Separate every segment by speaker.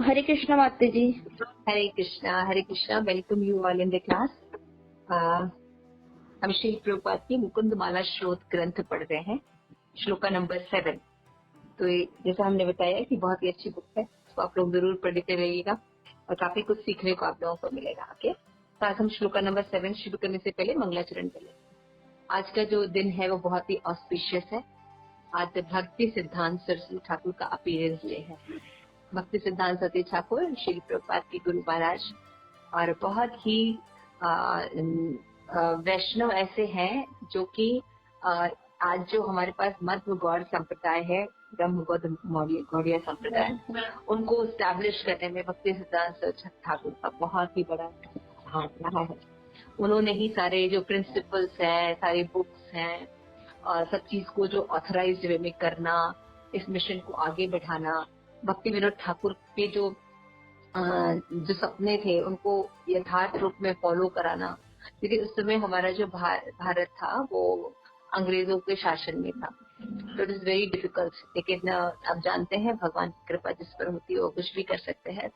Speaker 1: हरे कृष्णा माता ji.
Speaker 2: Hare Krishna. Welcome you all in the class. हम श्री प्रभुपाद की मुकुंद माला श्रोत ग्रंथ पढ़ रहे हैं, श्लोका नंबर 7। तो जैसा हमने बताया कि बहुत ही अच्छी बुक है, तो आप लोग जरूर पढ़ते रहिएगा और काफी कुछ सीखने को आप लोगों को मिलेगा। ओके, तो आज हम श्लोका नंबर 7 शुरू करने से पहले मंगलाचरण कर लेते हैं। आज का जो दिन है वो बहुत ही ऑस्पिशियस है। आज भक्ति सिद्धांत सरस्वती ठाकुर का अपीयरेंस डे है। भक्ति सिद्धांत सरस्वती ठाकुर श्री प्रभुपाद की गुरु महाराज और बहुत ही वैष्णव ऐसे हैं जो कि आज जो हमारे पास मध्व गौड़ संप्रदाय है, ब्रह्म गौड़िया संप्रदाय, उनको स्टैब्लिश करने में भक्ति सिद्धांत सरस्वती ठाकुर का बहुत ही बड़ा हाथ रहा है। उन्होंने ही सारे जो प्रिंसिपल्स हैं, सारी बुक्स हैं और सब चीज को जो ऑथराइज्ड वे में करना, इस मिशन को आगे बढ़ाना, भक्ति विनोद ठाकुर के जो सपने थे उनको यथार्थ रूप में फॉलो कराना, क्योंकि उस समय हमारा जो भारत था वो अंग्रेजों के शासन में था, तो इट इज वेरी डिफिकल्ट। लेकिन आप जानते हैं भगवान की कृपा जिस पर होती है वो कुछ भी कर सकते हैं।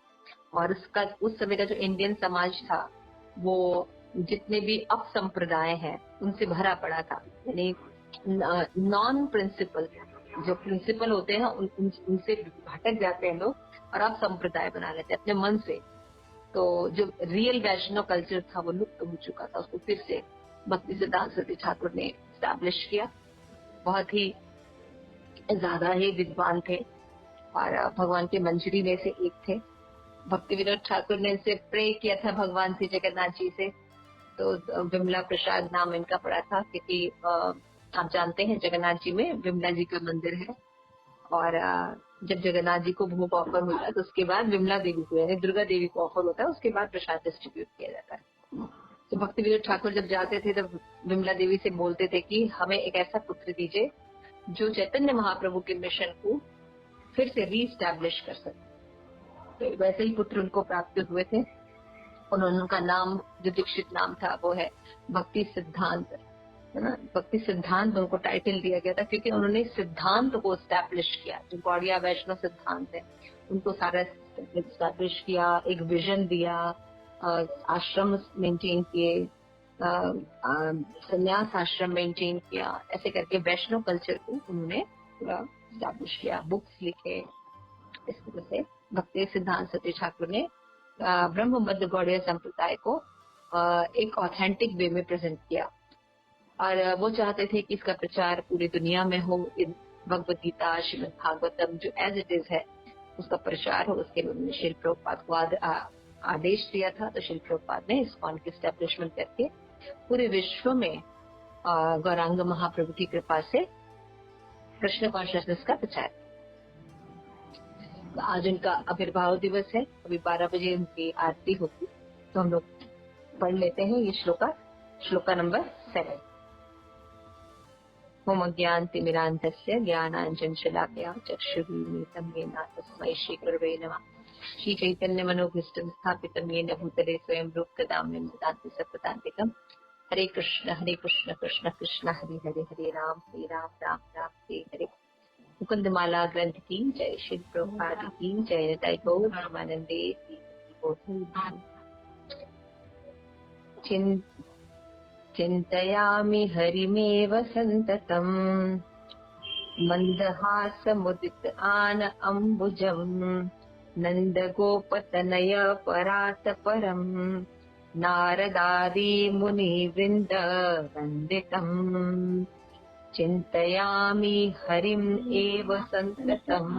Speaker 2: और उसका उस समय का जो इंडियन समाज था वो जितने भी अप संप्रदाय हैं उनसे भरा पड़ा था, यानी नॉन प्रिंसिपल जो प्रिंसिपल होते हैं उनसे भटक जाते हैं लोग और आप संप्रदाय बना लेते हैं अपने मन से। तो जो रियल वैष्णव कल्चर था वो लुप्त हो चुका था, उसको फिर से भक्ति सिद्धांत सरस्वती ठाकुर ने स्टैब्लिश किया। बहुत ही ज्यादा ही विद्वान थे और भगवान के मंजरी में से एक थे। भक्ति विनोद ठाकुर ने इनसे प्रे किया था भगवान श्री जगन्नाथ जी से, तो विमला प्रसाद नाम इनका पड़ा था, क्योंकि आप जानते हैं जगन्नाथ जी में विमला जी का मंदिर है और जब जगन्नाथ जी को भोग ऑफर होता है तो उसके बाद विमला देवी को यानी दुर्गा देवी को ऑफर होता है, उसके बाद प्रसाद डिस्ट्रीब्यूट किया जाता है। तो भक्ति विनोद ठाकुर जब जाते थे तब विमला देवी से बोलते थे कि हमें एक ऐसा पुत्र दीजिए जो चैतन्य महाप्रभु के मिशन को फिर से रीस्टैब्लिश कर सके। तो वैसे ही पुत्र उनको प्राप्त हुए थे। उनका नाम जो दीक्षित नाम था वो है भक्ति सिद्धांत, है ना। भक्ति सिद्धांत उनको टाइटल दिया गया था क्योंकि उन्होंने सिद्धांत को स्टैब्लिश किया, जो गौड़िया वैष्णव सिद्धांत है उनको सारा स्टैब्लिश किया, एक विजन दिया, आश्रम मेंटेन किए, संन्यास आश्रम मेंटेन किया, ऐसे करके वैष्णव कल्चर को उन्होंने पूरा स्टैब्लिश किया, बुक्स लिखे। इस तरह से भक्ति सिद्धांत सरस्वती ठाकुर ने ब्रह्म मध्य गौड़िया संप्रदाय को एक ऑथेंटिक वे में प्रेजेंट किया और वो चाहते थे कि इसका प्रचार पूरी दुनिया में हो। भगवद गीता, श्रीमद् भागवतम जो एज इट इज है उसका प्रचार हो, उसके लिए उन्होंने श्रील प्रभुपाद को आदेश दिया था। तो श्रील प्रभुपाद ने इस्कॉन की एस्टेब्लिशमेंट करके पूरे विश्व में गौरांग महाप्रभु की कृपा से कृष्ण कॉन्शियसनेस का प्रचार। आज उनका आविर्भाव दिवस है, अभी 12 बजे उनकी आरती होगी, तो हम लोग पढ़ लेते हैं ये श्लोका नंबर 7। होम ज्ञानतिमिरान्धस्य ज्ञानाञ्जनशलाकया चक्षुरुन्मीलितं येन तस्मै श्रीगुरवे नमः। श्रीचैतन्यमनोभीष्टं स्थापितं येन भूतले स्वयं रूपकदां ददाति सत्पदान्तिकम्। हरे कृष्ण कृष्ण कृष्ण हरे हरे, हरे राम राम राम हरे हरे। मुकुंदमाला ग्रंथ की जय, श्री प्रभुपाद की जय, निताई गौर प्रेमानंदे। चिन्तयामि हरिमेव सन्ततम्, मन्दहासमुदित आन अम्बुजम्, नन्दगोपतनय परात परम्, नारदादि मुनिवृन्द वन्दितम्। चिन्तयामि हरिम् एव सन्ततम्,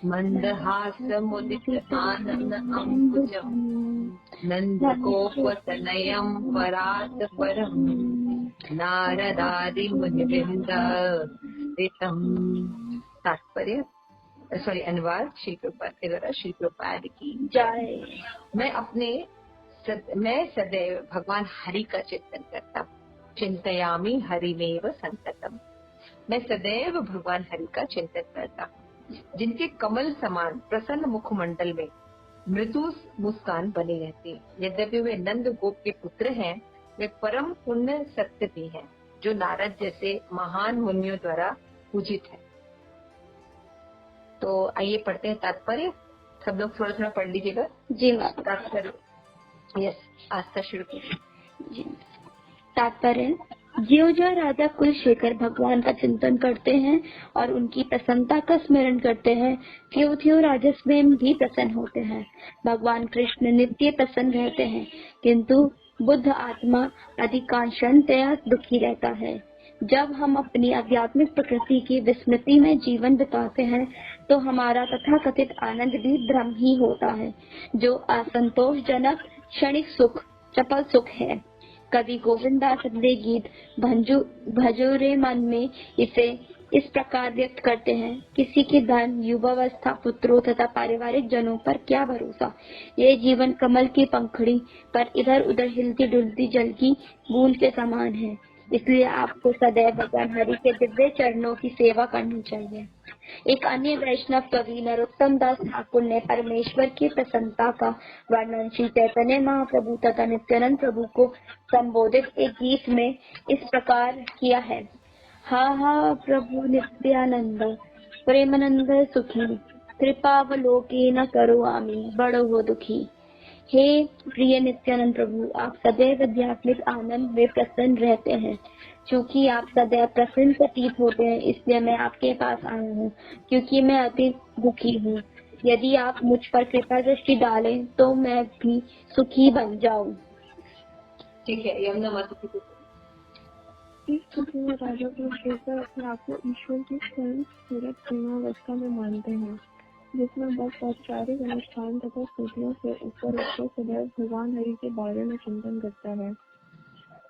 Speaker 2: मन्दहासमुदित आनन अम्बुजम्, नन्दगोपतनयम् परात परम्, नारदादि मुनिवृन्द वन्दितम्। तात्पर्य अनुवाद श्री प्रभुपाद की जय। मैं सदैव भगवान हरि का चिंतन करता हूँ। चिंतयामि हरिमेव संततम, मैं सदैव भगवान हरि का चिंतन करता हूँ, जिनके कमल समान प्रसन्न मुखमंडल में मृदु मुस्कान बनी रहती है। यद्यपि वे नंद गोप के पुत्र हैं, वे परम पुण्य सत्य भी हैं, जो नारद जैसे महान मुनियों द्वारा पूजित है। तो आइए पढ़ते हैं तात्पर्य। सब लोग थोड़ा थोड़ा पढ़ लीजिएगा।
Speaker 1: जी मैम।
Speaker 2: यस, आस्था शुरू कीजिए।
Speaker 1: जी। तात्पर्य, जो जो राजा कुलशेखर भगवान का चिंतन करते हैं और उनकी प्रसन्नता का स्मरण करते हैं, त्यों त्यों राजा स्वयं भी प्रसन्न होते हैं। भगवान कृष्ण नित्य प्रसन्न रहते हैं, किंतु बुद्ध आत्मा अधिकांशतया दुखी रहता है। जब हम अपनी आध्यात्मिक प्रकृति की विस्मृति में जीवन बिताते हैं, तो हमारा तथाकथित आनंद भी भ्रम ही होता है, जो असंतोषजनक क्षणिक सुख, चपल सुख है। कवि गोविंदास अपने गीत भजोरे मन में इसे इस प्रकार व्यक्त करते हैं। किसी की धन, युवावस्था, पुत्रों तथा पारिवारिक जनों पर क्या भरोसा। ये जीवन कमल की पंखुड़ी पर इधर उधर हिलती डुलती जल की बूंद के समान है। इसलिए आपको सदैव भगवान हरि के दिव्य चरणों की सेवा करनी चाहिए। एक अन्य वैष्णव कवि नरोत्तम दास ठाकुर ने परमेश्वर की प्रसन्नता का वर्णन श्री चैतन्य महाप्रभु तथा नित्यानंद प्रभु को संबोधित एक गीत में इस प्रकार किया है। हा हा प्रभु नित्यानंद प्रेमानंद सुखी, कृपावलोके न करो आमी बड़ो हो दुखी। हे प्रिय नित्यानंद प्रभु, आप सदैव आध्यात्मिक आनंद में प्रसन्न रहते हैं। चूँकि आप सदैव प्रसन्न प्रतीत होते हैं, इसलिए मैं आपके पास आया हूँ, क्योंकि मैं अति दुखी हूँ। यदि आप मुझ पर कृपा दृष्टि डालें तो मैं भी सुखी बन जाऊँ।
Speaker 2: ठीक है, यमुना माता की।
Speaker 3: इस स्थिति में राजा कुलशेखर अपने आप को ईश्वर की स्वयं स्थिरत प्रेमावस्था में मानते हैं, जिसमें बस औपचारिक अनुष्ठान तथा स्तुतियों से ऊपर उठकर सदैव भगवान हरि के बारे में चिंतन करता है।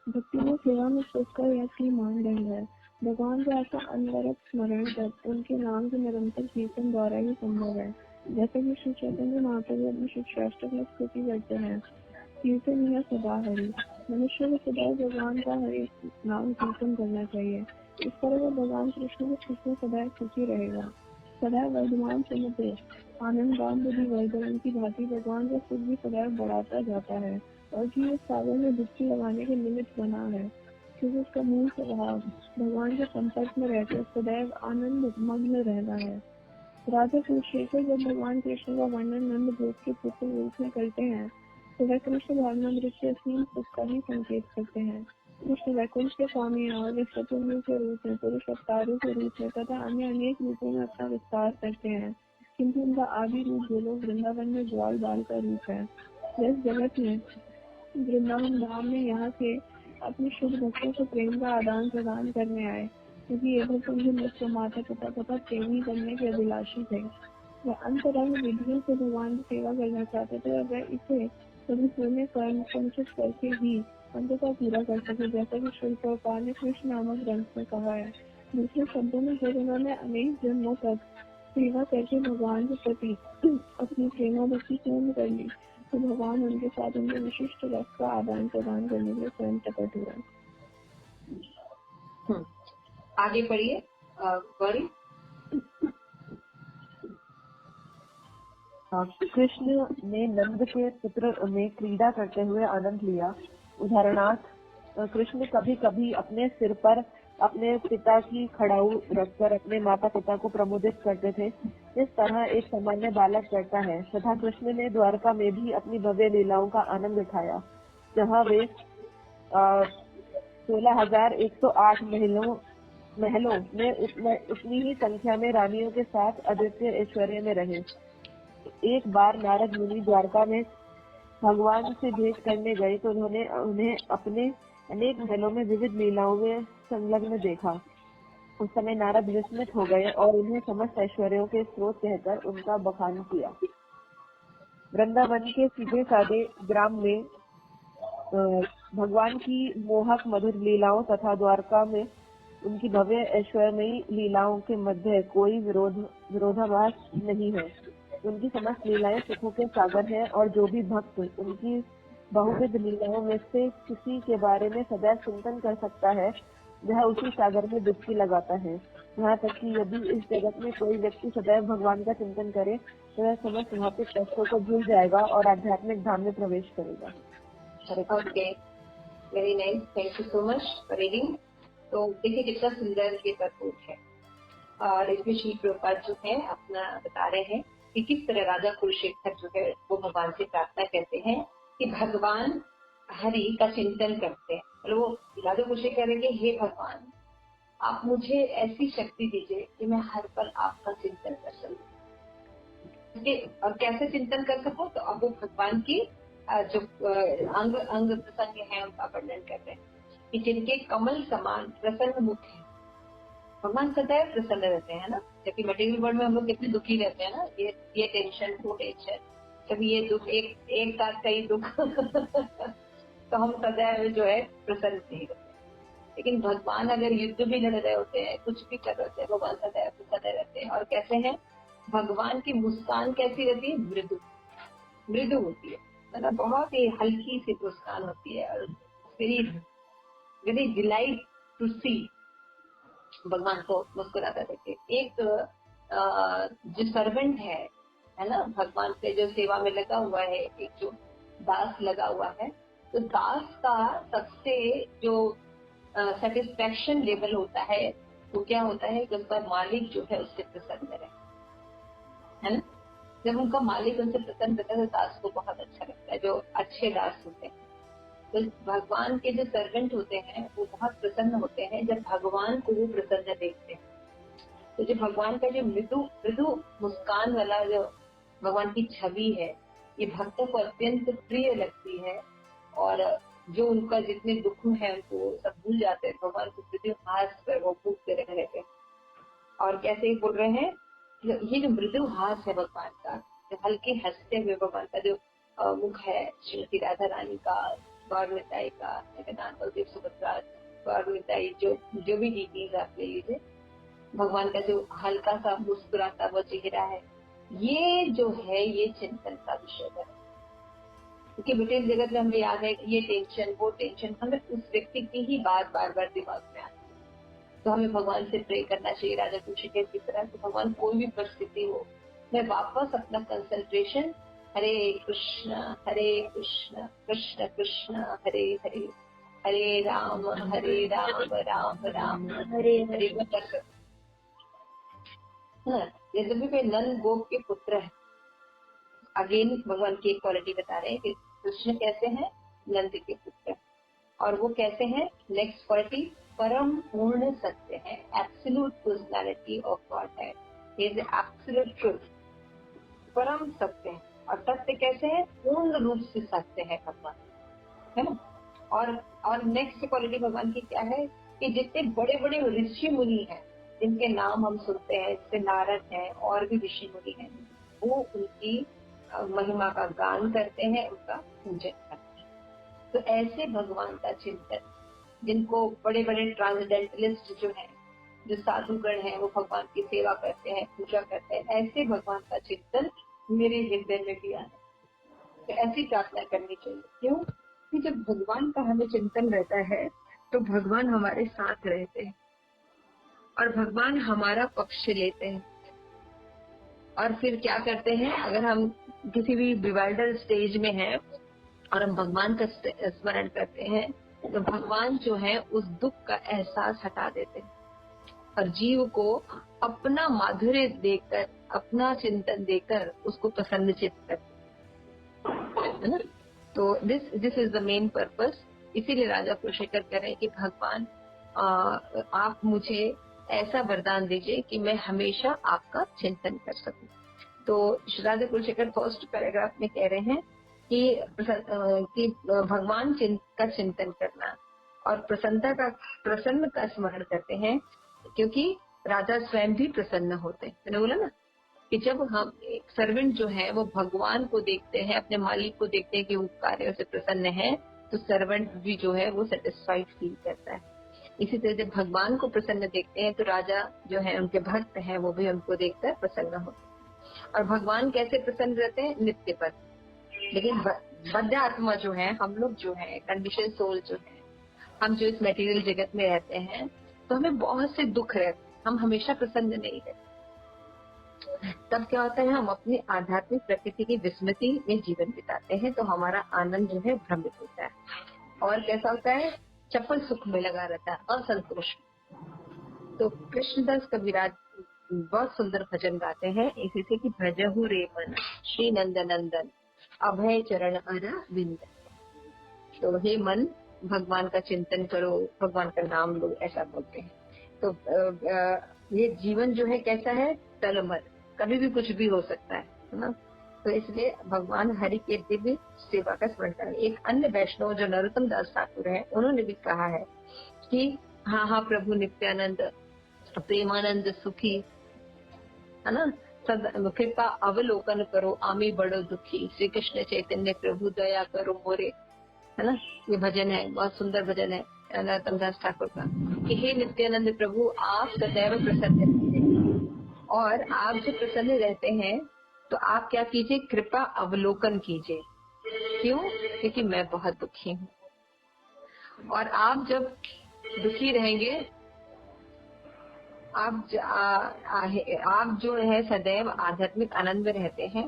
Speaker 3: भक्ति में सेवा में सोचकर यह की मानदंड है। भगवान का ऐसा अनवरत स्मरण कर उनके नाम के निरंतर कीर्तन द्वारा ही संभव है। जैसे कि श्री चैतन्य महाप्रभु अपने शिक्षाष्टक में स्तुति करते हैं, कीर्तन यह सदा हरि। मनुष्य को सदैव भगवान का हरि नाम कीर्तन करना चाहिए। इस तरह वो भगवान कृष्ण के सुख में सदैव सुखी रहेगा। सदैव वर्धमान समुद्र आनंद राम बुद्धि वर्धन की भांति भगवान का सुख भी सदैव बढ़ाता जाता है, और जीव इस सागर में डुबकी लगाने के निमित्त बना है, क्योंकि उसका मूल स्वभाव भगवान के संपर्क में रहकर सदैव आनंद मग्न रहना है। राजा कुलशेखर जब भगवान कृष्ण का वर्णन नंद गोप के पुत्र रूप में करते हैं, तो वह कृष्ण भावनामृत से असीम सुख का ही संकेत करते हैं। कृष्ण वैकुंठ के स्वामी और वे चतुर्मुख के रूप में, पुरुष अवतारों के रूप में तथा अन्य अनेक रूपों में अपना विस्तार करते हैं, किंतु उनका आदि रूप गोलोक वृंदावन में ग्वाल बाल का रूप है। इस जगत में वृंदावन धाम में यहाँ के अपने शुद्ध भक्तों को प्रेम का आदान प्रदान करने आए, क्योंकि ये भक्त उनके मुख्य माता पिता तथा प्रेमी करने के अभिलाषी थे। वह अंतरंग विधियों से भगवान की सेवा करना चाहते थे, और वह इसे सभी पूर्ण कर्म संचित करके ही अंततः पूरा कर सके, जैसा कि श्री प्रभुपाद ने कृष्ण नामक ग्रंथ में कहा है। दूसरे शब्दों में जब उन्होंने अनेक जन्मों तक सेवा करके भगवान के प्रति अपनी प्रेमा भक्ति पूर्ण कर ली, तो भगवान उनके साथ उनके विशिष्ट रस का आदान प्रदान करने के लिए स्वयं प्रकट हुआ।
Speaker 2: आगे पढ़िए गौरी।
Speaker 4: कृष्ण ने नंद के पुत्र में क्रीड़ा करते हुए आनंद लिया। उदाहरणार्थ कृष्ण कभी कभी अपने सिर पर अपने पिता की खड़ाऊ रखकर अपने माता पिता को प्रमोदित करते थे। इस तरह एक सामान्य बालक करता है। तथा कृष्ण ने द्वारका में भी अपनी भव्य लीलाओं का आनंद उठाया, जहाँ वे 16,108 महलों में उतनी ही संख्या में रानियों के साथ अद्वितीय ऐश्वर्य में रहे। एक बार नारद मुनि द्वारका में भगवान से भेंट करने गए, तो उन्होंने उन्हें अपने अनेक महलों में विविध लीलाओं में संलग्न देखा। उस समय नारद विस्मित हो गए और उन्हें समस्त ऐश्वर्यों के स्रोत कहकर उनका बखान किया। वृंदावन के सीधे साधे ग्राम में भगवान की मोहक मधुर लीलाओं तथा द्वारका में उनकी भव्य ऐश्वर्यमयी लीलाओं के मध्य कोई विरोधाभास नहीं है। उनकी समस्त लीलाएं सुखों के सागर है, और जो भी भक्त उनकी बहुविध लीलाओं में से किसी के बारे में सदैव चिंतन कर सकता है, वह उसी सागर में डुबकी लगाता है। यहाँ तक कि यदि इस जगत में कोई व्यक्ति सदैव भगवान का चिंतन करे, तो वह समस्त भौतिक कष्टों को भूल जाएगा और आध्यात्मिक धाम में प्रवेश करेगा।
Speaker 2: Okay, very nice, thank you so much for reading. तो देखिए कितना सुंदर ये प्रस्तुत है, और इसमें श्री प्रभुपाद जो है अपना बता रहे हैं कि किस तरह राजा कुलशेखर जो है वो भगवान से प्रार्थना करते हैं कि भगवान हरि का चिंतन करते हैं। मतलब वो राजा कुलशेखर करेंगे, हे भगवान आप मुझे ऐसी शक्ति दीजिए कि मैं हर पल आपका चिंतन कर सकूं। और कैसे चिंतन कर सकूं, तो अब वो भगवान की जो अंग अंग प्रसंग है उनका वर्णन कर रहे हैं कि जिनके कमल समान प्रसन्न मुख है। भगवान सदैव प्रसन्न रहते हैं ना, जबकि मटेरियल वर्ल्ड में हम लोग कितने दुखी रहते हैं ना, ये टेंशन, वो टेंशन, जब ये दुख एक साथ कई दुख तो हम सदैव जो है प्रसन्न नहीं रहते। लेकिन भगवान अगर युद्ध भी लड़ रहे होते हैं, कुछ भी कर रहे होते हैं, भगवान सदैव प्रसन्न रहते हैं। और कैसे हैं भगवान की मुस्कान कैसी रहती है, मृदु मृदु होती है, मतलब बहुत ही हल्की सी मुस्कान होती है और वेरी वेरी डिलाइट टू सी भगवान को मुस्कुराता देखे। एक जो सर्वेंट है ना, भगवान के जो सेवा में लगा हुआ है, एक जो दास लगा हुआ है, तो दास का सबसे जो सेटिस्फेक्शन लेवल होता है वो क्या होता है कि उसका मालिक जो है उससे प्रसन्न रहे, है ना। जब उनका मालिक उनसे प्रसन्न रहता है तो दास को बहुत अच्छा लगता है, जो अच्छे दास होते हैं। तो भगवान के जो सर्वेंट होते हैं वो बहुत प्रसन्न होते हैं जब भगवान को वो प्रसन्न देखते हैं। तो जो भगवान का जो मृदु मृदु मुस्कान वाला जो भगवान की छवि है, ये भक्तों को अत्यंत प्रिय लगती है। और जो उनका जितने दुख है उनको सब भूल जाते हैं, भगवान को मृदु हास पर वो फूकते रहते हैं। और कैसे बोल रहे हैं, ये जो मृदु हास है भगवान का, जो हल्के हंसते हुए भगवान का जो मुख है, श्रीमती राधा रानी का, गौर निताई का, जगन्नाथ बलदेव सुभद्रा, गौर निताई, जो भी डीटीज आप ले लीजिए, भगवान का जो हल्का सा मुस्कुराता वो चेहरा है, ये जो है ये चिंतन का विषय है। क्योंकि ब्रिटिश जगत में हमें याद है कि ये टेंशन वो टेंशन, हमें उस व्यक्ति की ही बात बार बार दिमाग में आती है। तो हमें भगवान से प्रे करना चाहिए राजा कुलशेखर की तरह कि भगवान कोई भी परिस्थिति हो, मैं वापस अपना कंसंट्रेशन हरे कृष्ण कृष्ण कृष्ण हरे हरे, हरे राम राम राम हरे हरे में कर सकते। जैसे भी कोई नंद गोप के पुत्र है, अगेन भगवान की एक क्वालिटी बता रहे हैं कि कृष्ण कैसे हैं, नंद के पुत्र, और वो कैसे हैं, नेक्स्ट क्वालिटी परम पूर्ण सत्य है, एब्सोल्यूट पर्सनालिटी ऑफ गॉड है, इज एब्सोल्यूट ट्रूथ, परम सत्य है। और सत्य कैसे है, पूर्ण रूप से सत्य है भगवान, है ना। और नेक्स्ट क्वालिटी भगवान की क्या है कि जितने बड़े बड़े ऋषि मुनि हैं, जिनके नाम हम सुनते हैं, जैसे नारद हैं और भी ऋषि मुनि हैं, वो उनकी महिमा का गान करते हैं, उनका पूजन करते हैं। तो ऐसे भगवान का चिंतन, जिनको बड़े बड़े ट्रांसडेंटलिस्ट जो हैं, जो साधुगण हैं, वो भगवान की सेवा करते हैं, पूजा करते हैं, ऐसे भगवान का चिंतन मेरे हृदय में भी आना। तो ऐसी प्रार्थना करनी चाहिए। क्यों कि जब भगवान का हमें चिंतन रहता है तो भगवान हमारे साथ रहते हैं और भगवान हमारा पक्ष लेते हैं। और फिर क्या करते हैं, अगर हम किसी भी बिवाइडर स्टेज में हैं और हम भगवान का स्मरण करते हैं तो भगवान जो है उस दुख का एहसास हटा देते हैं और जीव को अपना माधुर्य देकर, अपना चिंतन देकर उसको प्रसन्नचित करते हैं ना। तो this is the main purpose. इसीलिए राजा कुलशेखर कह रहे हैं कि भगवान आप मुझे ऐसा वरदान दीजिए कि मैं हमेशा आपका चिंतन कर सकूं। तो राजा कुलशेखर फर्स्ट पैराग्राफ में कह रहे हैं कि भगवान का चिंतन करना और प्रसन्न का स्मरण करते हैं, क्योंकि राजा स्वयं भी प्रसन्न होते हैं। मैंने बोला ना कि जब हम एक सर्वेंट जो है वो भगवान को देखते हैं, अपने मालिक को देखते हैं कि वो कार्यों से प्रसन्न है, तो सर्वेंट भी जो है वो सेटिस्फाइड फील करता है। इसी तरह जब भगवान को प्रसन्न देखते हैं तो राजा जो है, उनके भक्त हैं, वो भी उनको देखकर प्रसन्न होते हैं। और भगवान कैसे प्रसन्न रहते हैं, नित्य पर। लेकिन बद्ध आत्मा जो है, हम लोग जो है, कंडीशन सोल जो है, हम जो इस मटेरियल जगत में रहते हैं, तो हमें बहुत से दुख रहते हैं, हम हमेशा प्रसन्न नहीं रहते। तब क्या होता है, हम अपनी आध्यात्मिक प्रकृति की विस्मृति में जीवन बिताते हैं, तो हमारा आनंद जो है भ्रमित होता है। और कैसा होता है, चपल सुख में लगा रहता है, असंतोष। तो कृष्णदास कविराज बहुत सुंदर भजन गाते हैं इसी से कि भजहु रे मन श्री नंद नंदन अभय चरण अरविंद। तो हे मन भगवान का चिंतन करो, भगवान का नाम लो, ऐसा बोलते हैं। तो ये जीवन जो है कैसा है, टलमल, कभी भी कुछ भी हो सकता है ना। तो इसलिए भगवान हरि के दिव्य सेवा का स्मरण करें। एक अन्य वैष्णव जो नरोत्तम दास ठाकुर है, उन्होंने भी कहा है कि हाँ हाँ प्रभु नित्यानंद प्रेमानंद सुखी, है ना, कृपा अवलोकन करो आमी बड़ो दुखी, श्री कृष्ण चैतन्य प्रभु दया करो मोरे, है ना। ये भजन है, बहुत सुंदर भजन है नरोत्तम दास ठाकुर का कि हे नित्यानंद प्रभु आप सदैव प्रसन्न रहते, और आप जो प्रसन्न रहते हैं तो आप क्या कीजिए, कृपा अवलोकन कीजिए। क्यों? क्योंकि मैं बहुत दुखी हूँ, और आप जब दुखी रहेंगे, आप जो है सदैव आध्यात्मिक आनंद में रहते हैं,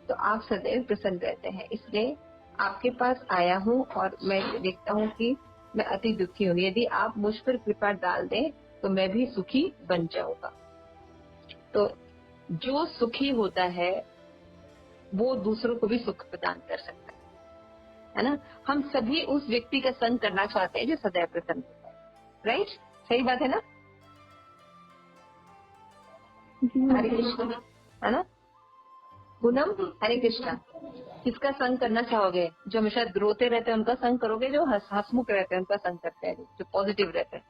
Speaker 2: तो आप सदैव प्रसन्न रहते हैं। इसलिए आपके पास आया हूँ और मैं देखता हूँ कि मैं अति दुखी हूँ, यदि आप मुझ पर कृपा डाल दें तो मैं भी सुखी बन जाऊंगा। तो जो सुखी होता है वो दूसरों को भी सुख प्रदान कर सकता है ना। हम सभी उस व्यक्ति का संग करना चाहते हैं जो सदैव प्रसन्न होता है, राइट? सही बात है ना। हरे कृष्ण, है ना। पूनम, हरे कृष्णा, किसका संग करना चाहोगे? जो हमेशा रोते रहते हैं उनका संग करोगे, जो हंसमुख रहते हैं उनका संग करते हैं, जो पॉजिटिव रहते हैं?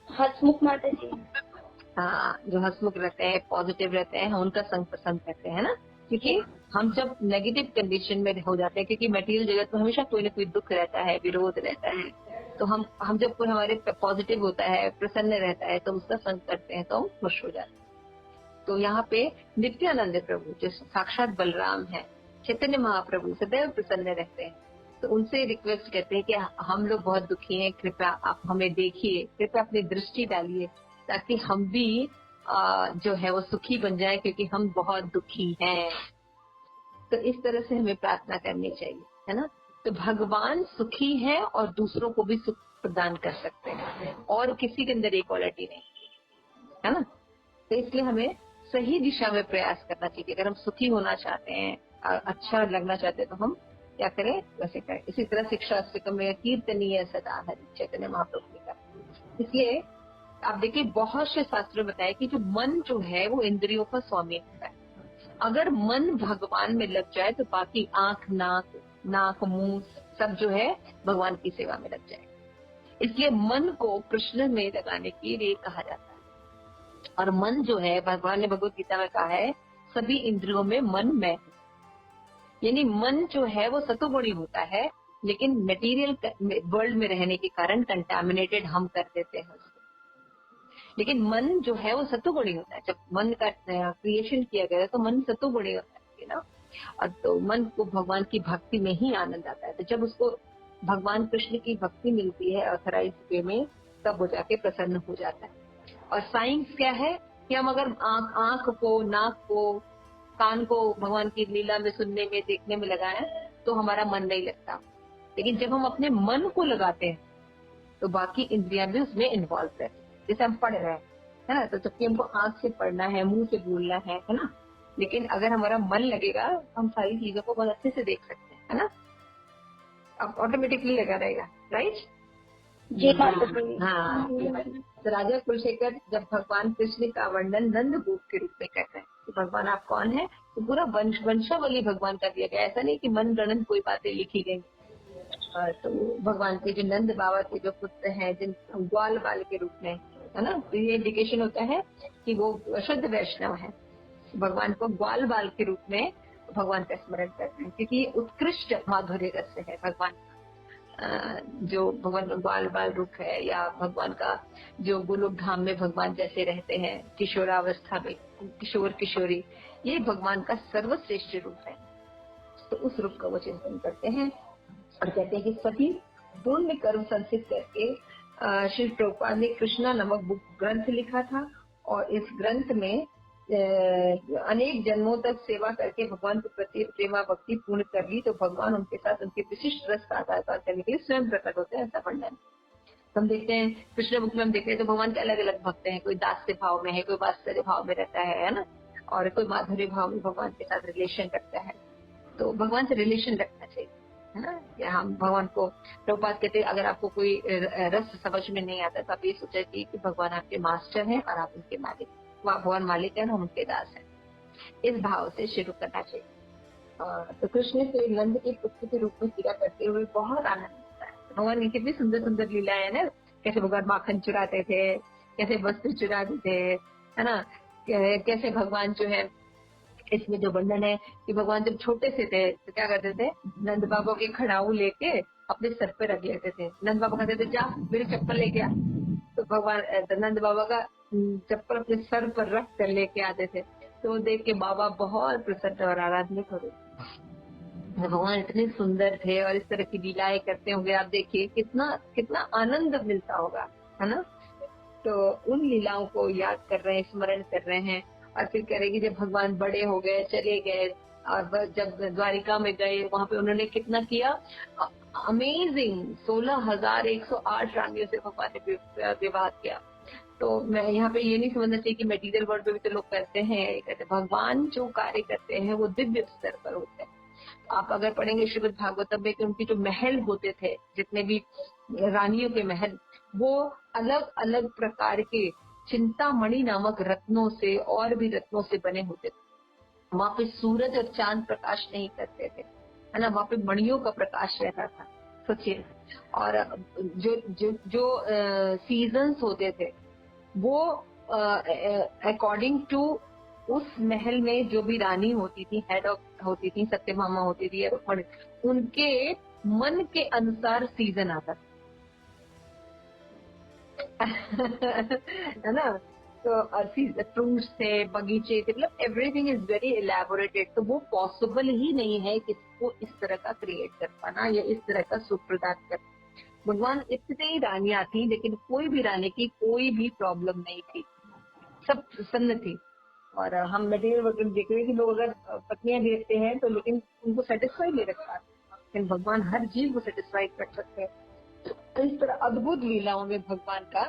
Speaker 1: हसमुख माता जी।
Speaker 2: हाँ, जो हंसमुख रहते हैं, पॉजिटिव रहते हैं, हम उनका संग पसंद करते हैं ना। क्योंकि हम जब नेगेटिव कंडीशन में हो जाते हैं, क्योंकि मटेरियल जगत में हमेशा कोई ना कोई दुख रहता है, विरोध रहता है, तो हम जब कोई हमारे पॉजिटिव होता है, प्रसन्न रहता है, तो उसका संग करते हैं तो हम खुश हो जाते हैं। तो यहाँ पे नित्यानंद प्रभु जो साक्षात बलराम है, चैतन्य महाप्रभु सदैव प्रसन्न रहते हैं, तो उनसे रिक्वेस्ट करते हैं कि हम लोग बहुत दुखी हैं, कृपया आप हमें देखिए, कृपया अपनी दृष्टि डालिए, ताकि हम भी जो है वो सुखी बन जाए, क्योंकि हम बहुत दुखी हैं। तो इस तरह से हमें प्रार्थना करनी चाहिए, है ना। तो भगवान सुखी है और दूसरों को भी सुख प्रदान कर सकते हैं, और किसी के अंदर ये क्वालिटी नहीं, है ना। तो इसलिए हमें सही दिशा में प्रयास करना चाहिए। अगर हम सुखी होना चाहते हैं, अच्छा लगना चाहते हैं, तो हम क्या करें, वैसे करें। इसी तरह शिक्षा में कीर्तनीय सदा हरि, चैतन्य महाप्रभु ने कहा। इसलिए आप देखिए बहुत से शास्त्रों में बताया कि जो मन जो है वो इंद्रियों का स्वामी होता है। अगर मन भगवान में लग जाए तो बाकी आंख, नाक मुंह सब जो है भगवान की सेवा में लग जाए। इसलिए मन को कृष्ण में लगाने के लिए कहा जाता है। और मन जो है, भगवान ने भगवत गीता में कहा है, सभी इंद्रियों में मन मैं हूं। यानी मन जो है वो सतोगुणी होता है, लेकिन मटेरियल वर्ल्ड में रहने के कारण कंटामिनेटेड हम कर देते हैं उसको। लेकिन मन जो है वो सतोगुणी होता है। जब मन का क्रिएशन किया गया तो मन सतोगुणी होता है ना। और तो मन को भगवान की भक्ति में ही आनंद आता है। तो जब उसको भगवान कृष्ण की भक्ति मिलती है ऑथराइज वे में, तब वो जाके प्रसन्न हो जाता है। और साइंस क्या है कि हम अगर आंख को, नाक को, कान को भगवान की लीला में सुनने में, देखने में लगाएं तो हमारा मन नहीं लगता। लेकिन जब हम अपने मन को लगाते हैं तो बाकी इंद्रियां भी उसमें इन्वॉल्व रहती है। जैसे हम पढ़ रहे हैं, है ना, तो जबकि हमको आंख से पढ़ना है, मुंह से बोलना है ना, लेकिन अगर हमारा मन लगेगा हम सारी चीजों को बहुत अच्छे से देख सकते हैं, है ना। अब ऑटोमेटिकली लगा रहेगा, राइट?
Speaker 1: जी माता जी।
Speaker 2: हाँ। तो राजा कुलशेखर जब भगवान कृष्ण का वर्णन नंद गोप के रूप में करते हैं कि भगवान आप कौन है, तो पूरा वंशावली भगवान का दिया गया। ऐसा नहीं कि मन गणन कोई बातें लिखी गई। तो भगवान के जो नंद बाबा के जो पुत्र हैं, जिन ग्वाल बाल के रूप में, है ना, तो ये इंडिकेशन होता है कि वो शुद्ध वैष्णव है। भगवान को ग्वाल बाल के रूप में भगवान का स्मरण करते हैं, क्योंकि उत्कृष्ट माधुर्य रस है भगवान, जो भगवान का ग्वाल बाल रूप है, या भगवान का जो गोलोक धाम में भगवान जैसे रहते हैं किशोरावस्था में, किशोर किशोरी, ये भगवान का सर्वश्रेष्ठ रूप है। तो उस रूप का वो चिंतन करते हैं और कहते हैं कि सभी पुण्य कर्म संचित करके श्री प्रभुपाद ने कृष्णा नमक बुक ग्रंथ लिखा था, और इस ग्रंथ में अनेक जन्मों तक सेवा करके भगवान के प्रति प्रेमा भक्ति पूर्ण कर ली, तो भगवान उनके साथ उनके विशिष्ट रस का आदान प्रदान करने के लिए स्वयं प्रकट होते हैं, ऐसा वर्णन। हम देखते हैं कृष्ण बुक में, हम देखते हैं तो भगवान के अलग अलग भक्त हैं, कोई दास्य भाव में है, कोई वात्सल्य भाव में रहता है ना, और कोई माधुर्य भाव में भगवान के साथ रिलेशन रखता है। तो भगवान से रिलेशन रखना चाहिए, है ना। या हम भगवान को, प्रभुपाद कहते हैं अगर आपको कोई रस समझ में नहीं आता तो आप ये सोचा कि भगवान आपके मास्टर हैं और आप उनके मालिक, वहाँ भगवान मालिक है, हम उनके दास हैं। इस भाव से शुरू करना चाहिए। तो कृष्ण से नंद के पुत्र के रूप में क्रिया करते हुए बहुत आनंद आता है। भगवान की कितनी सुंदर सुंदर लीलाएं है ना, कैसे भगवान माखन चुराते थे, कैसे वस्त्र चुराते थे, है ना, कैसे भगवान जो है, इसमें जो वर्णन है कि भगवान जब छोटे से थे तो क्या करते थे, नंद बाबा के खड़ाऊ लेके अपने सर पे रख लेते थे। नंद बाबा कहते थे जा मेरी चप्पल लेके आ, तो भगवान नंद बाबा का चप्पल अपने सर पर रख कर लेके आते थे। तो देख के बाबा बहुत प्रसन्न और आराधित हो गए। भगवान इतने सुंदर थे और इस तरह की लीलाएं करते होंगे, आप देखिए कितना कितना आनंद मिलता होगा, है ना। तो उन लीलाओं को याद कर रहे हैं, स्मरण कर रहे हैं, और फिर कह रहे कि जब भगवान बड़े हो गए, चले गए, और जब द्वारिका में गए वहां पे उन्होंने कितना किया, अमेजिंग 16,108 रानियों से भगवान ने विवाह किया। तो मैं यहाँ पे ये नहीं समझना चाहिए कि मटेरियल वर्ल्ड में भी तो लोग करते हैं, कहते भगवान जो कार्य करते हैं वो दिव्य स्तर पर होते हैं। आप अगर पढ़ेंगे श्रीमद् भागवतम में कि उनके जो महल होते थे, जितने भी रानियों के महल, वो अलग अलग प्रकार के चिंतामणि नामक रत्नों से और भी रत्नों से बने होते थे। वहां पे सूरज और चांद प्रकाश नहीं करते थे, है ना, वहां पे मणियों का प्रकाश रहता था, सोचिए। और जो सीजन्स होते थे वो अकॉर्डिंग टू उस महल में जो भी रानी होती थी, हेड ऑफ होती थी, सत्यभामा होती थी, उनके मन के अनुसार सीजन आता था है ना। तो फ्रूट्स थे, बगीचे थे, मतलब एवरीथिंग इज वेरी इलेबोरेटेड। तो वो पॉसिबल ही नहीं है किसको इस तरह का क्रिएट कर पाना या इस तरह का सुख प्रदान कर। भगवान इतनी रानियां थी लेकिन कोई भी रानी की कोई भी प्रॉब्लम नहीं थी, सब प्रसन्न थी। और हम मटेरियल वर्ल्ड देख रहे हैं कि लोग अगर पत्नियां भी रखते हैं तो लेकिन उनको सेटिस्फाई नहीं रख पाते, लेकिन भगवान हर जीव को सेटिस्फाई कर सकते हैं। तो इस तरह अद्भुत लीलाओं में भगवान का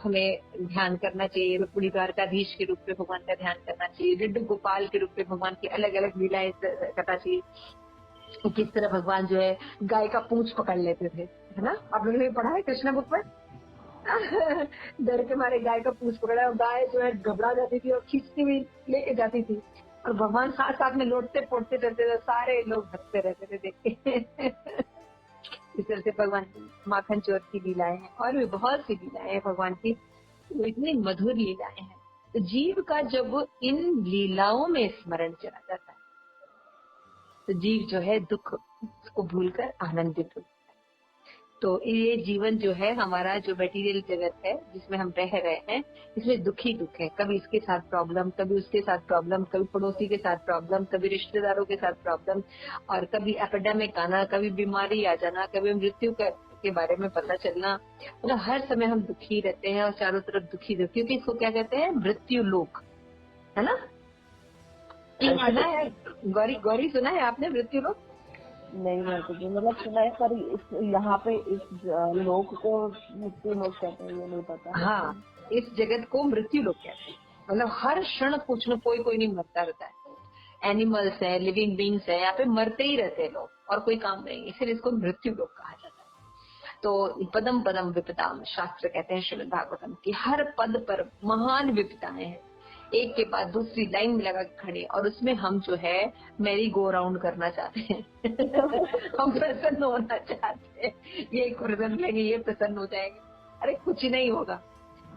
Speaker 2: हमें ध्यान करना चाहिए। रुक्मिणी द्वारकाधीश के रूप में भगवान का ध्यान करना चाहिए, रिड्ड गोपाल के रूप में भगवान की अलग अलग लीलाएं करना चाहिए। किस तरह भगवान जो है गाय का पूंछ पकड़ लेते थे, है ना, आप लोगों ने पढ़ा है कृष्ण बुक में डर के मारे गाय का पूंछ पकड़ा और गाय जो है घबरा जाती थी और खींचती हुई लेके जाती थी, और भगवान साथ साथ में लौटते पोड़ते रहते थे, सारे लोग हंसते रहते थे देख के इस तरह से भगवान की माखन चोर की लीलाएं हैं, और भी बहुत सी लीलाएं हैं भगवान की, तो इतनी मधुर लीलाएं हैं। तो जीव का जब इन लीलाओं में स्मरण चला जाता है तो जीव जो है दुख को भूलकर आनंदित होता है। तो ये जीवन जो है हमारा, जो मटेरियल जगत है जिसमें हम रह रहे हैं, इसमें दुख ही दुख है। कभी इसके साथ प्रॉब्लम, कभी उसके साथ प्रॉब्लम, कभी पड़ोसी के साथ प्रॉब्लम, कभी रिश्तेदारों के साथ प्रॉब्लम, और कभी एपिडेमिक आना, कभी बीमारी आ जाना, कभी मृत्यु के बारे में पता चलना। मतलब हर समय हम दुखी रहते हैं और चारों तरफ दुखी दुखी, क्योंकि इसको क्या कहते हैं, मृत्यु लोक, है ना। सुना है गौरी, सुना है आपने मृत्यु लोक?
Speaker 4: नहीं माता जी, मतलब सुना है पर यहाँ पे इस लोक को मृत्यु लोक कहते हैं ये नहीं पता।
Speaker 2: हाँ, इस जगत को मृत्यु लोक कहते हैं। मतलब हर क्षण कुछ न कोई नहीं मरता रहता है। एनिमल्स है, लिविंग बींग्स है, यहाँ पे मरते ही रहते हैं लोग और कोई काम नहीं, इसलिए इसको मृत्यु लोक कहा जाता है। तो पदम पदम विपदाम शास्त्र कहते हैं श्रीमद् भागवतम की, हर पद पर महान विपदाएं हैं, एक के बाद दूसरी लाइन में लगा के खड़े, और उसमें हम जो है मैरी गो राउंड करना चाहते हैं हम प्रसन्न होना चाहते हैं, ये प्रसन्न लेंगे, ये प्रसन्न हो जाएंगे, अरे कुछ नहीं होगा।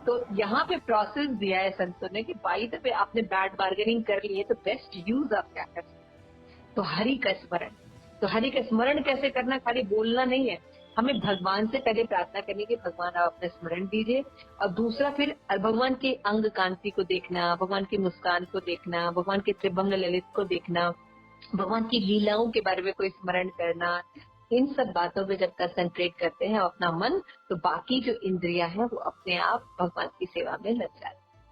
Speaker 2: तो यहाँ पे प्रोसेस दिया है संतों ने कि बाई द वे आपने बैड बार्गेनिंग कर ली है तो बेस्ट यूज आप क्या कर सकते। तो हरि का स्मरण, तो हरि का स्मरण कैसे करना, खाली बोलना नहीं है, हमें भगवान से पहले प्रार्थना करनी कि भगवान आप अपना स्मरण दीजिए, और दूसरा फिर भगवान के अंग कांति को देखना, भगवान की मुस्कान को देखना, भगवान के त्रिभंग ललित को देखना, भगवान की लीलाओं के बारे में कोई स्मरण करना। इन सब बातों पे जब कंसंट्रेट करते हैं अपना मन, तो बाकी जो इंद्रियां हैं वो अपने आप भगवान की सेवा में लग जाती है।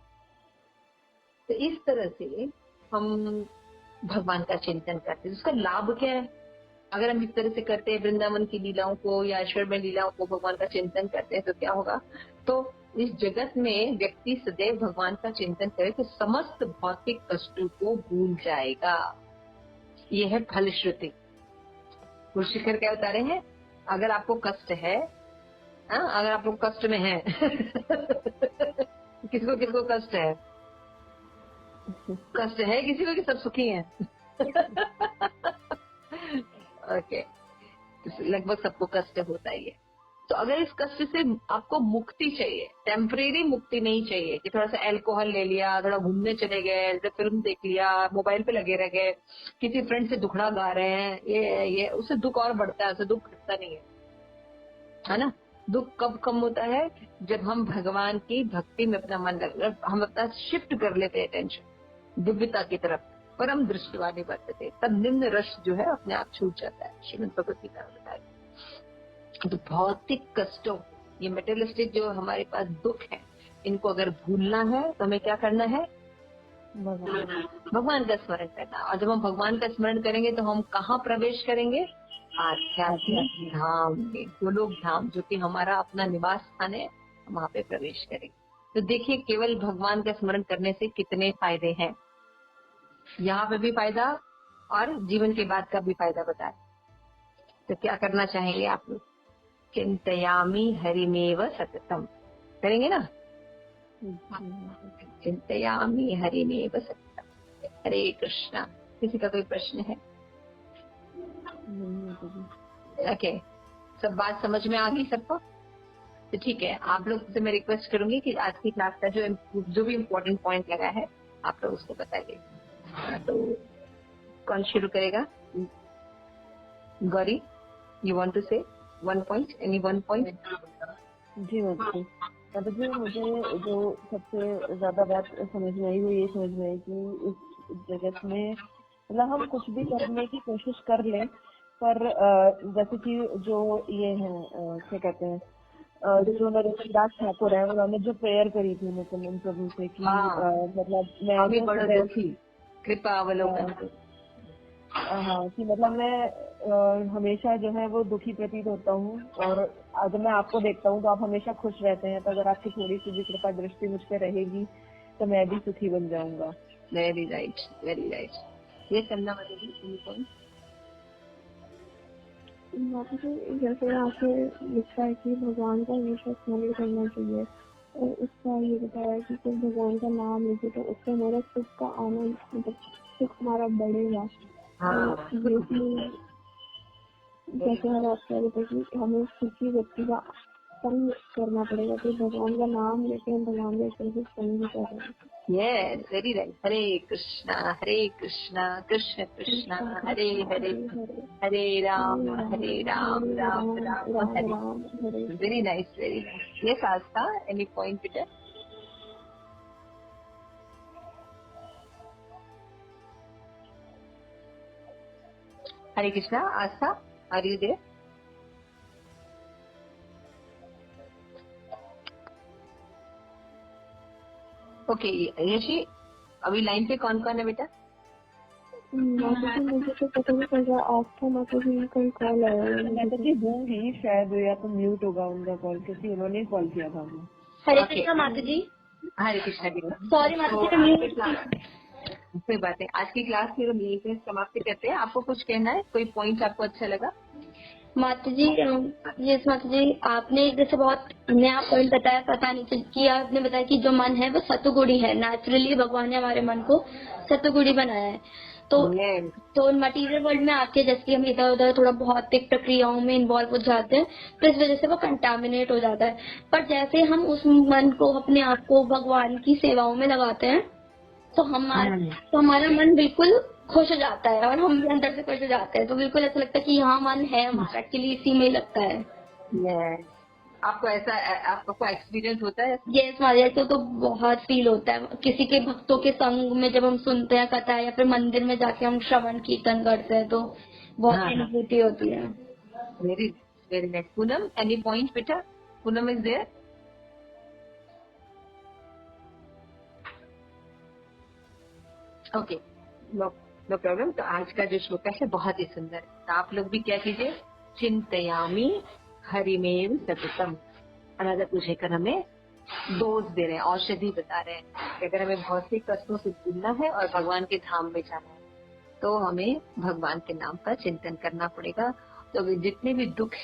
Speaker 2: तो इस तरह से हम भगवान का चिंतन करते हैं। उसका लाभ क्या है, अगर हम इस तरह से करते हैं वृंदावन की लीलाओं को या ऐश्वर्य लीलाओं को, भगवान का चिंतन करते हैं, तो क्या होगा? तो इस जगत में व्यक्ति सदैव भगवान का चिंतन करे तो समस्त भौतिक कष्टों को भूल जाएगा। ये है फलश्रुति। गुरुशिखर क्या बता रहे हैं? अगर आपको कष्ट है, अगर आप लोग कष्ट में हैं किसको किसको कष्ट है? कष्ट है किसी को कि सब सुखी हैं? ओके, लगभग सबको कष्ट होता ही है। तो अगर इस कष्ट से आपको मुक्ति चाहिए, टेम्परेरी मुक्ति नहीं चाहिए कि थोड़ा सा अल्कोहल ले लिया, थोड़ा घूमने चले गए, फिल्म देख लिया, मोबाइल पे लगे रह गए, किसी फ्रेंड से दुखड़ा गा रहे हैं, ये उससे दुख और बढ़ता है, उससे दुख घटता नहीं है ना? दुख कब कम होता है? जब हम भगवान की भक्ति में अपना मन लग, हम अपना शिफ्ट कर लेते हैं टेंशन दिव्यता की तरफ, परम दृष्टि वाले बरतते, तब निम्न रस जो है अपने आप छूट जाता है। श्रीमद् भगवत गीता में बताया। तो भौतिक कष्टों, ये मेटेरियलिस्टिक जो हमारे पास दुख है, इनको अगर भूलना है तो हमें क्या करना है? भगवान का स्मरण करना। और जब हम भगवान का स्मरण करेंगे तो हम कहाँ प्रवेश करेंगे? आध्यात्मिक धाम में, गोलोक धाम, जो कि हमारा अपना निवास स्थान है, हम वहाँ पे प्रवेश करेंगे। तो देखिए, केवल भगवान का स्मरण करने से कितने फायदे हैं। यहाँ पे भी फायदा और जीवन के बाद का भी फायदा बताए। तो क्या करना चाहेंगे आप लोग? चिंतयामि हरिमेव सततम, करेंगे ना? चिंतयामि हरिमेव सततम। हरे कृष्णा। किसी का कोई प्रश्न है? ओके, सब बात समझ में आ गई सबको? तो ठीक है, आप लोग से मैं रिक्वेस्ट करूंगी कि आज की क्लास का जो भी इम्पोर्टेंट पॉइंट लगा है आप लोग उसको बताइए। तो कौन शुरू करेगा? Gauri, you want to say one point, any one point?
Speaker 4: जी जी, मुझे जो सबसे ज्यादा बात समझ में आई वो ये समझ में आई कि इस जगत में मतलब हम कुछ भी करने की कोशिश कर लें, पर जैसे कि जो ये है क्या कहते हैं, जो नरेंद्र दास ठाकुर है, उन्होंने जो प्रेयर करी थी नित्यानंद प्रभु से कि मतलब मैं
Speaker 2: कृपा अवलोकन,
Speaker 4: हाँ, कि मतलब मैं हमेशा जो है वो दुखी प्रतीत होता हूँ, और जब मैं आपको देखता हूँ तो आप हमेशा खुश रहते हैं, तो अगर आपकी थोड़ी सी भी कृपा दृष्टि मुझ पे रहेगी तो मैं भी सुखी बन जाऊंगा।
Speaker 2: Very right, very right. ये करना मतलब
Speaker 3: जैसे यहाँ पे लिखा है कि भगवान का हमेशा स्मरण करना चाहिए, और उसका ये बताया कि जब भगवान का नाम लेते तो उससे हमारा सुख का आनंद, मतलब सुख हमारा बढ़ेगा। जैसे हम आप कह रहे थे कि हमें सुखी व्यक्ति का संग करना पड़ेगा, तो भगवान का नाम लेके हम भगवान का एक तरह से संग कर रहे हैं।
Speaker 2: Yes, very right. Hare Krishna Krishna Krishna Hare Hare, Hare Ram Ram Ram Hare. Very nice, very nice. Yes Astha, any point बेटा? Hare Krishna, Astha, are you there? Okay Yashi, अभी लाइन पे कौन कौन है बेटा?
Speaker 3: मुझे तो पता नहीं चल रहा, आस्था माता जी का कॉल आया।
Speaker 4: माता जी होंगी शायद, या तो म्यूट होगा उनका कॉल, क्योंकि उन्होंने कॉल किया था हमें।
Speaker 1: हरे कृष्णा माता जी।
Speaker 2: हरे कृष्णा जी।
Speaker 1: सॉरी माता जी,
Speaker 2: कोई बात नहीं, आज की क्लास फिर हम यहीं से समाप्त करते हैं। आपको कुछ कहना है? कोई पॉइंट आपको अच्छा लगा?
Speaker 1: माता जी, यस माता जी, आपने जैसे बहुत नया पॉइंट बताया, पता नहीं कि आपने बताया कि जो मन है वो सतुगुणी है। नेचुरली भगवान ने हमारे मन को सतुगुणी बनाया है। तो मटेरियल वर्ल्ड में आके जैसे हम इधर उधर थोड़ा भौतिक प्रक्रियाओं में इन्वॉल्व हो जाते हैं, तो इस वजह से वो कंटामिनेट हो जाता है। पर जैसे हम उस मन को, अपने आप को भगवान की सेवाओं में लगाते हैं, तो हमारा मन बिल्कुल खुश हो जाता है, और हम भी अंदर से खुश हो जाते हैं। तो बिल्कुल ऐसा लगता है कि यहाँ मन है हमारा, एक्चुअली इसी में लगता है।
Speaker 2: आपको ऐसा आपको एक्सपीरियंस होता है?
Speaker 1: यस मारिया, तो बहुत फील होता है। किसी के भक्तों के संग में जब हम सुनते हैं कथा, या फिर मंदिर में जाके हम श्रवण कीर्तन करते हैं, तो बहुत अनुभूति होती है।
Speaker 2: Very very nice. Poonam, any point बेटा? Poonam is there? Okay, no problem. तो आज का जो श्लोक है बहुत ही सुंदर है, तो आप लोग भी क्या कीजिए, चिंतयामी हरिमेव सततम। अनादा पूजेकर हमें डोज दे रहे हैं, औषधि बता रहे हैं कि अगर हमें भौतिक कष्टों से दूरना है और भगवान के धाम में जाना है तो हमें भगवान के नाम का चिंतन करना पड़ेगा। तो जितने भी दुख